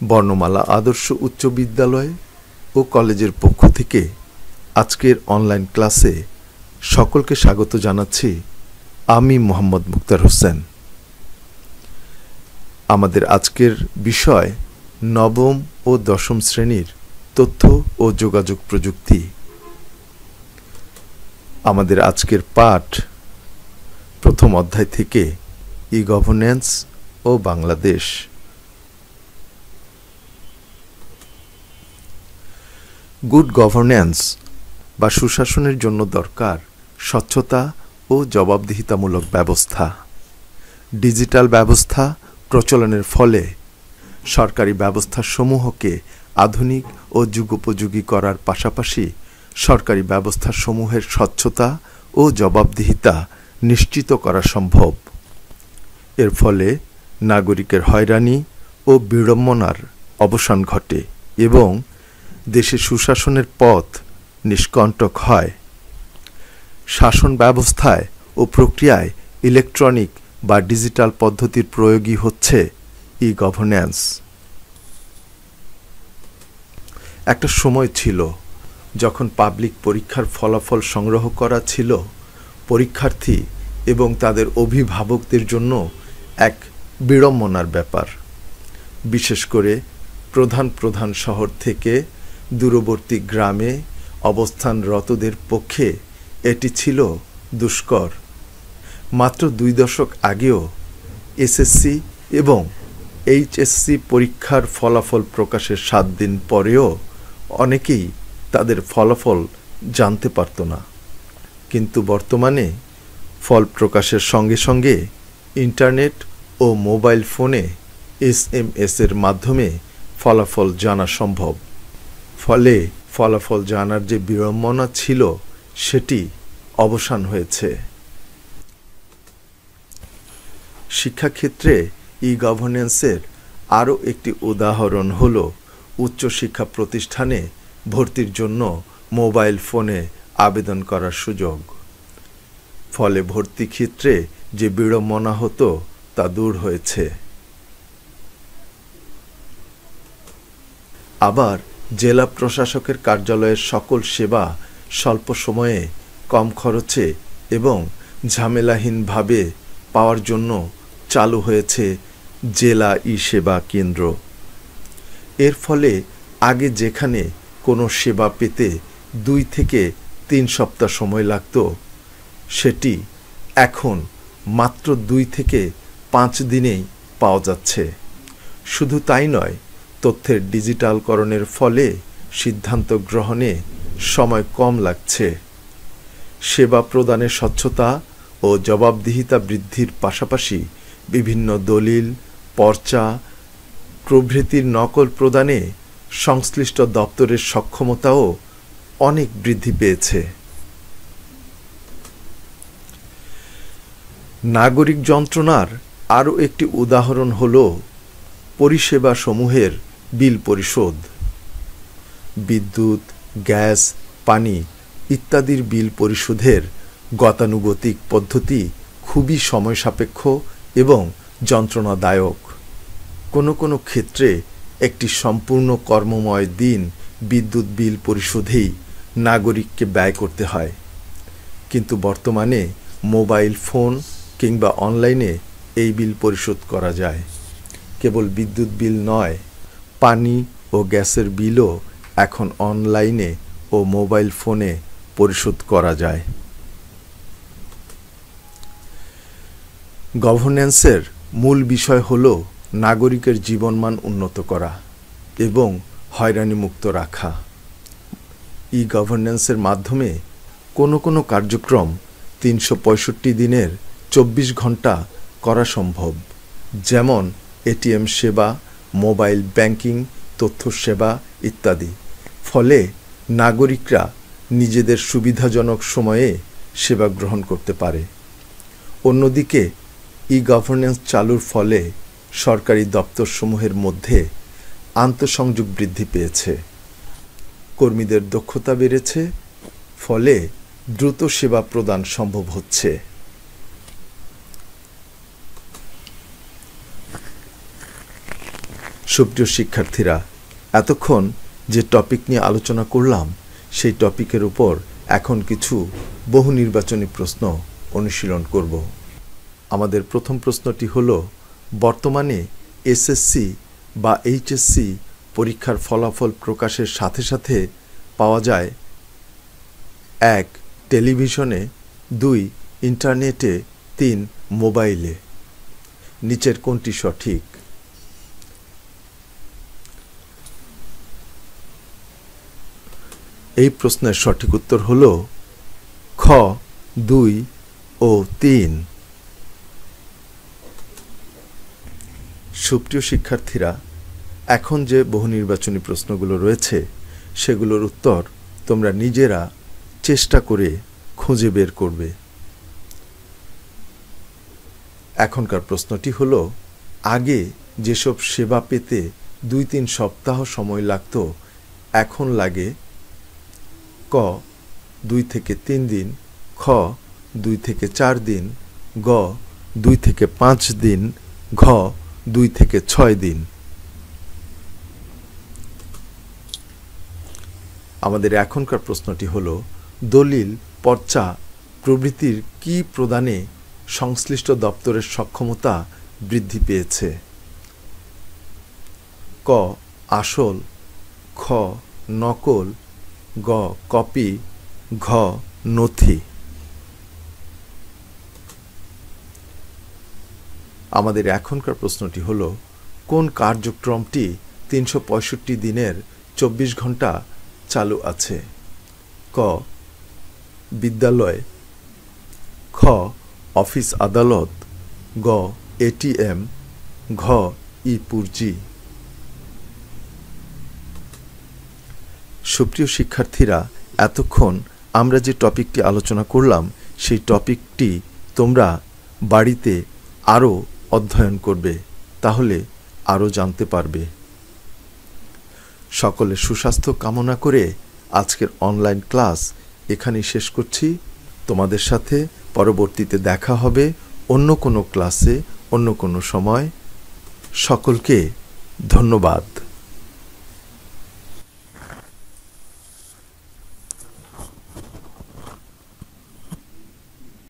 বর্ণমালা আদর্শ উচ্চ বিদ্যালয় ও কলেজের পক্ষ থেকে আজকের অনলাইন ক্লাসে সকলকে স্বাগত জানাচ্ছি। আমি মোহাম্মদ মুক্তার হোসেন। আমাদের আজকের বিষয় নবম ও দশম শ্রেণীর তথ্য ও যোগাযোগ প্রযুক্তি। আমাদের আজকের পাঠ প্রথম অধ্যায় থেকে ই গভর্নেন্স ও বাংলাদেশ। গুড গভর্নেন্স বা সুশাসনের জন্য দরকার স্বচ্ছতা ও জবাবদিহিতামূলক ব্যবস্থা। ডিজিটাল ব্যবস্থা প্রচলনের ফলে সরকারি ব্যবস্থাসমূহকে আধুনিক ও যুগোপযোগী করার পাশাপাশি সরকারি ব্যবস্থাসমূহের স্বচ্ছতা ও জবাবদিহিতা নিশ্চিত করা সম্ভব। এর ফলে নাগরিকের হয়রানি ও বিড়ম্বনার অবসান ঘটে এবং দেশে সুশাসনের পথ নিষ্কণ্টক হয়। শাসন ব্যবস্থায় ও প্রক্রিয়ায় ইলেকট্রনিক বা ডিজিটাল পদ্ধতির প্রয়োগই হচ্ছে ই গভর্নেন্স। একটা সময় ছিল যখন পাবলিক পরীক্ষার ফলাফল সংগ্রহ করা ছিল পরীক্ষার্থী এবং তাদের অভিভাবকদের জন্য এক বিড়ম্বনার ব্যাপার। বিশেষ করে প্রধান প্রধান শহর থেকে দূরবর্তী গ্রামে অবস্থানরতদের পক্ষে এটি ছিল দুষ্কর। মাত্র 2 দশক আগেও এসএসসি এবং এইচএসসি পরীক্ষার ফলাফল প্রকাশের 7 দিন পরেও অনেকেই তাদের ফলাফল জানতে পারত না। কিন্তু বর্তমানে ফল প্রকাশের সঙ্গে সঙ্গে ইন্টারনেট ও মোবাইল ফোনে SMS-এর মাধ্যমে ফলাফল জানা সম্ভব। ফলে ফলাফল জানার যে বিড়ম্বনা ছিল সেটি অবসান হয়েছে। শিক্ষাক্ষেত্রে ই গভর্নেন্সের আরও একটি উদাহরণ হল উচ্চশিক্ষা প্রতিষ্ঠানে ভর্তির জন্য মোবাইল ফোনে আবেদন করার সুযোগ। ফলে ভর্তি ক্ষেত্রে যে বিড়ম্বনা হতো তা দূর হয়েছে। আবার জেলা প্রশাসকের কার্যালয়ের সকল সেবা স্বল্প সময়ে কম খরচে এবং ঝামেলাহীনভাবে পাওয়ার জন্য চালু হয়েছে জেলা ই-সেবা কেন্দ্র। এর ফলে আগে যেখানে কোনো সেবা পেতে 2 থেকে 3 সপ্তাহ সময় লাগত, সেটি এখন মাত্র 2 থেকে 5 দিনেই পাওয়া যাচ্ছে। শুধু তাই নয়, তথ্যের ডিজিটালকরণের ফলে সিদ্ধান্ত গ্রহণে সময় কম লাগছে। সেবা প্রদানের স্বচ্ছতা ও জবাবদিহিতা বৃদ্ধির পাশাপাশি বিভিন্ন দলিল, পর্চা প্রভৃতির নকল প্রদানে সংশ্লিষ্ট দপ্তরের সক্ষমতাও অনেক বৃদ্ধি পেয়েছে। নাগরিক যন্ত্রণার আরও একটি উদাহরণ হল পরিষেবা সমূহের বিল পরিশোধ। বিদ্যুৎ, গ্যাস, পানি ইত্যাদির বিল পরিশোধের গতানুগতিক পদ্ধতি খুবই সময়সাপেক্ষ এবং যন্ত্রণাদায়ক। কোনো কোনো ক্ষেত্রে একটি সম্পূর্ণ কর্মময় দিন বিদ্যুৎ বিল পরিশোধেই নাগরিককে ব্যয় করতে হয়। কিন্তু বর্তমানে মোবাইল ফোন কিংবা অনলাইনে এই বিল পরিশোধ করা যায়। কেবল বিদ্যুৎ বিল নয়, পানি ও গ্যাসের বিলও এখন অনলাইনে ও মোবাইল ফোনে পরিশোধ করা যায়। গভর্নেন্সের মূল বিষয় হল নাগরিকের জীবনমান উন্নত করা এবং হয়রানিমুক্ত রাখা। ই গভর্নেন্সের মাধ্যমে কোনো কোনো কার্যক্রম 365 দিনের 24 ঘন্টা করা সম্ভব, যেমন এটিএম সেবা, মোবাইল ব্যাংকিং, তথ্য সেবা ইত্যাদি। ফলে নাগরিকরা নিজেদের সুবিধাজনক সময়ে সেবা গ্রহণ করতে পারে। অন্যদিকে ই গভর্নেন্স চালুর ফলে সরকারি দপ্তরসমূহের মধ্যে আন্তঃসংযোগ বৃদ্ধি পেয়েছে, কর্মীদের দক্ষতা বেড়েছে, ফলে দ্রুত সেবা প্রদান সম্ভব হচ্ছে। সুপ্রিয় শিক্ষার্থীরা, এতক্ষণ যে টপিক নিয়ে আলোচনা করলাম সেই টপিকের উপর এখন কিছু বহু নির্বাচনী প্রশ্ন অনুশীলন করব। আমাদের প্রথম প্রশ্নটি হলো, বর্তমানে এসএসসি বা এইচএসসি পরীক্ষার ফলাফল প্রকাশের সাথে সাথে পাওয়া যায় 1. টেলিভিশনে, 2. ইন্টারনেটে, 3. মোবাইলে। নিচের কোনটি সঠিক? এই প্রশ্নের সঠিক উত্তর হল খ, 2 ও 3। সুপ্রিয় শিক্ষার্থীরা, এখন যে বহু নির্বাচনী প্রশ্নগুলো রয়েছে সেগুলোর উত্তর তোমরা নিজেরা চেষ্টা করে খুঁজে বের করবে। এখনকার প্রশ্নটি হলো, আগে যেসব সেবা পেতে 2-3 সপ্তাহ সময় লাগত এখন লাগে ক, 2 থেকে 3 দিন, খ, 2 থেকে 4 দিন, গ, 2 থেকে 5 দিন, ঘ, 2 থেকে 6 দিন। আমাদের এখনকার প্রশ্নটি হলো, দলিল, পর্চা প্রভৃতির কি প্রদানে সংশ্লিষ্ট দপ্তরের সক্ষমতা বৃদ্ধি পেয়েছে? ক, আসল, খ, নকল, গ, কপি, ঘ, নথি। আমাদের এখনকার প্রশ্নটি হলো, কোন কার্যক্রমটি 365 দিনের 24 ঘন্টা চালু আছে? ক, বিদ্যালয়, খ, অফিস আদালত, গ, এটিএম, ঘ, ই-পুরজি। সুপ্রিয় শিক্ষার্থীরা, এতক্ষণ আমরা যে টপিকটি আলোচনা করলাম সেই টপিকটি তোমরা বাড়িতে আরও অধ্যয়ন করবে, তাহলে আরও জানতে পারবে। সকলের সুস্বাস্থ্য কামনা করে আজকের অনলাইন ক্লাস এখানেই শেষ করছি। তোমাদের সাথে পরবর্তীতে দেখা হবে অন্য কোনো ক্লাসে, অন্য কোনো সময়। সকলকে ধন্যবাদ।